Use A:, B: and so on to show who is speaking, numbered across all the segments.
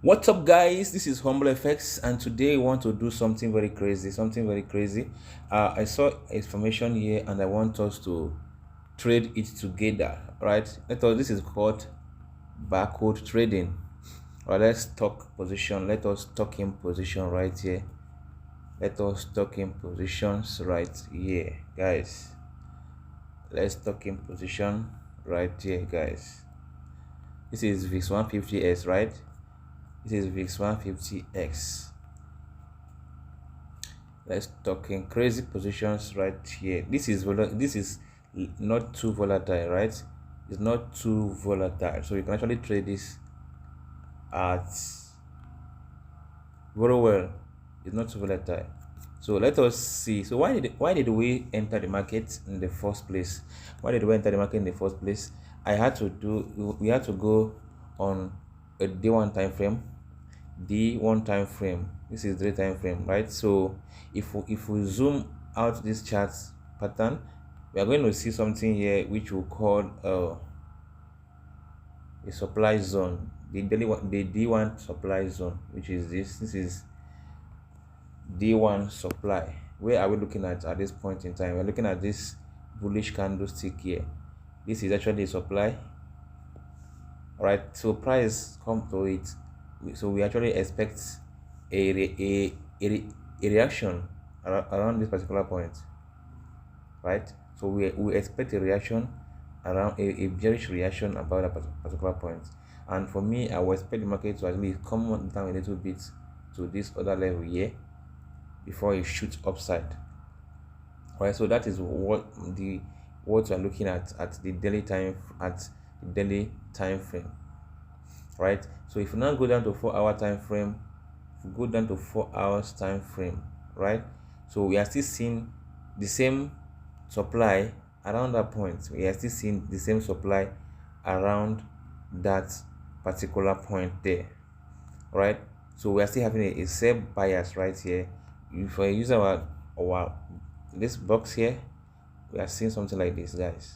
A: What's up, guys? This is HumbleFx, and today I want to do something very crazy. I saw information here, and I want us to trade it together, right? This is called barcode trading. Right, let's talk position. Let us talk in position right here. Let us talk in positions right here, guys. Let's talk in position right here, guys. This is VIX 150S, right? This is VIX 150X. Let's talk in crazy positions right here. This is not too volatile, right? It's not too volatile, so you can actually trade this at very well. It's not too volatile. So let us see. So why did we enter the market in the first place? Why did we enter the market in the first place? We had to go on a day-one time frame. D1 time frame. This is the time frame, right? So if we zoom out this chart pattern, we are going to see something here which we call a supply zone, the D1 supply zone, which is this is D1 supply. Where are we looking at this point in time? We're looking at this bullish candlestick here. This is actually a supply, right? So price come to it, so we actually expect a reaction around this particular point, right? So we expect a reaction around a bearish reaction about that particular point. And for me, I will expect the market to actually come down a little bit to this other level here before it shoots upside, right? So that is what we're looking at the daily time frame, right? So if you now go down to 4-hour time frame, if you go down to 4 hours time frame, right? So we are still seeing the same supply around that point. We are still seeing the same supply around that particular point there, right? So we are still having a sell bias right here. If I use our this box here, we are seeing something like this, guys,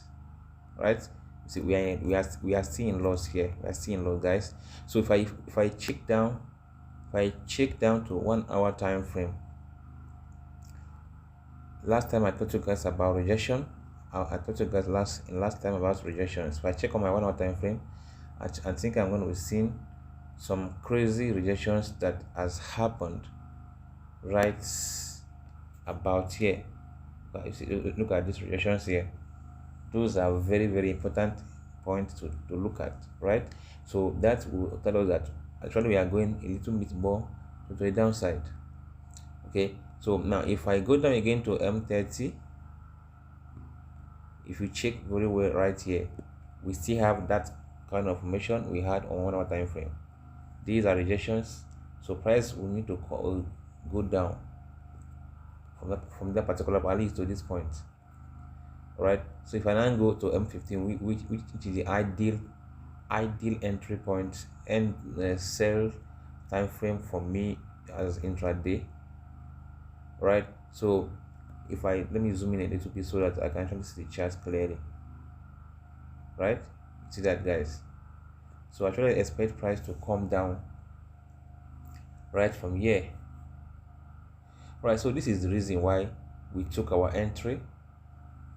A: right? See, we are seeing loss here. We are seeing loss, guys. So if I check down to 1 hour time frame, last time I told you guys about rejection. I told you guys last time about rejection. So if I check on my 1 hour time frame, I think I'm going to be seeing some crazy rejections that has happened right about here. But if you look at these rejections here, those are very, very important points to look at, right? So that will tell us that actually we are going a little bit more to the downside. Okay, so now if I go down again to M30, if you check very well right here, we still have that kind of formation we had on 1 hour time frame. These are rejections, so price will need to go down from that particular value to this point, right? So if I now go to M15, which is the ideal entry point and sell time frame for me as intraday, right? So if let me zoom in a little bit so that I can actually see the chart clearly, right? See that, guys? So actually expect price to come down right from here, right? So this is the reason why we took our entry.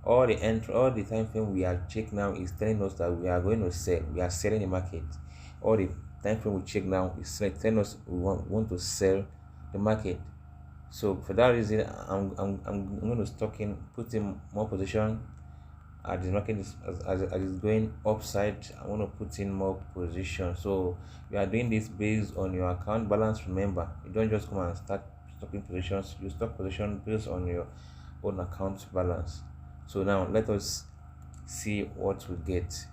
A: All the time frame we are check now is telling us that we are going to sell. We are selling the market. All the time frame we check now is telling us we want to sell the market. So for that reason, I'm going to put in more position as the market as it's going upside. I want to put in more position. So we are doing this based on your account balance. Remember, you don't just come and start stocking positions. You stock position based on your own account balance. So now let us see what we get.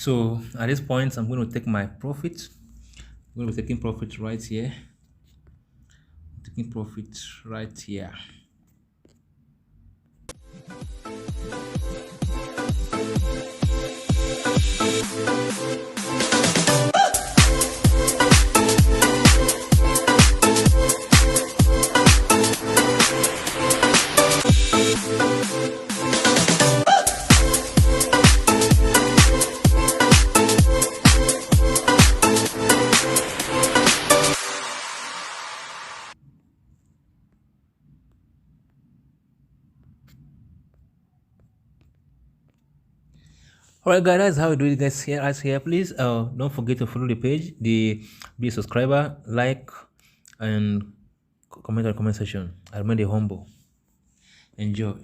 B: So at this point, I'm going to take my profit. I'm going to be taking profit right here. Taking profit right here. Alright guys, that's how we do it guys here. As here, please don't forget to follow the page, be a subscriber, like, and comment on the comment section. I remain the humble. Enjoy.